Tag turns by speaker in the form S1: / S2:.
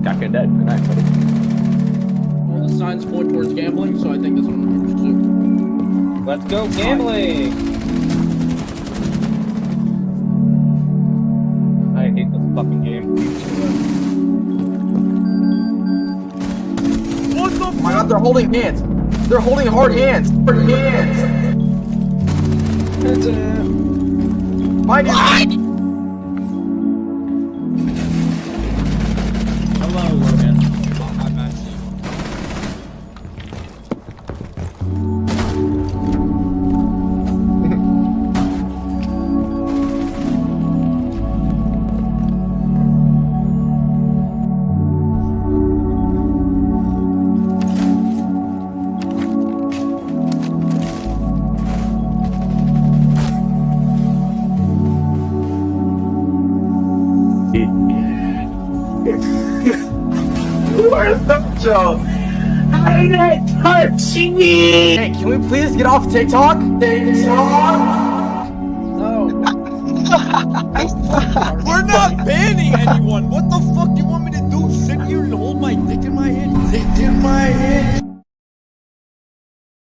S1: got dead. Good night, buddy.
S2: Well, the signs point towards gambling, so I think this one is too.
S3: Let's go gambling! I hate this fucking game.
S1: What the fuck?
S4: Oh my god, they're holding hands. They're holding hard hands. Hard hands. Mine is.
S2: Hello, Logan.
S4: Where's the joke? How did it touch me? Hey, can we please get off TikTok? TikTok?
S2: No.
S1: We're not banning anyone. What the fuck do you want me to do? Sit here and hold my dick in my hand? Dick in my hand?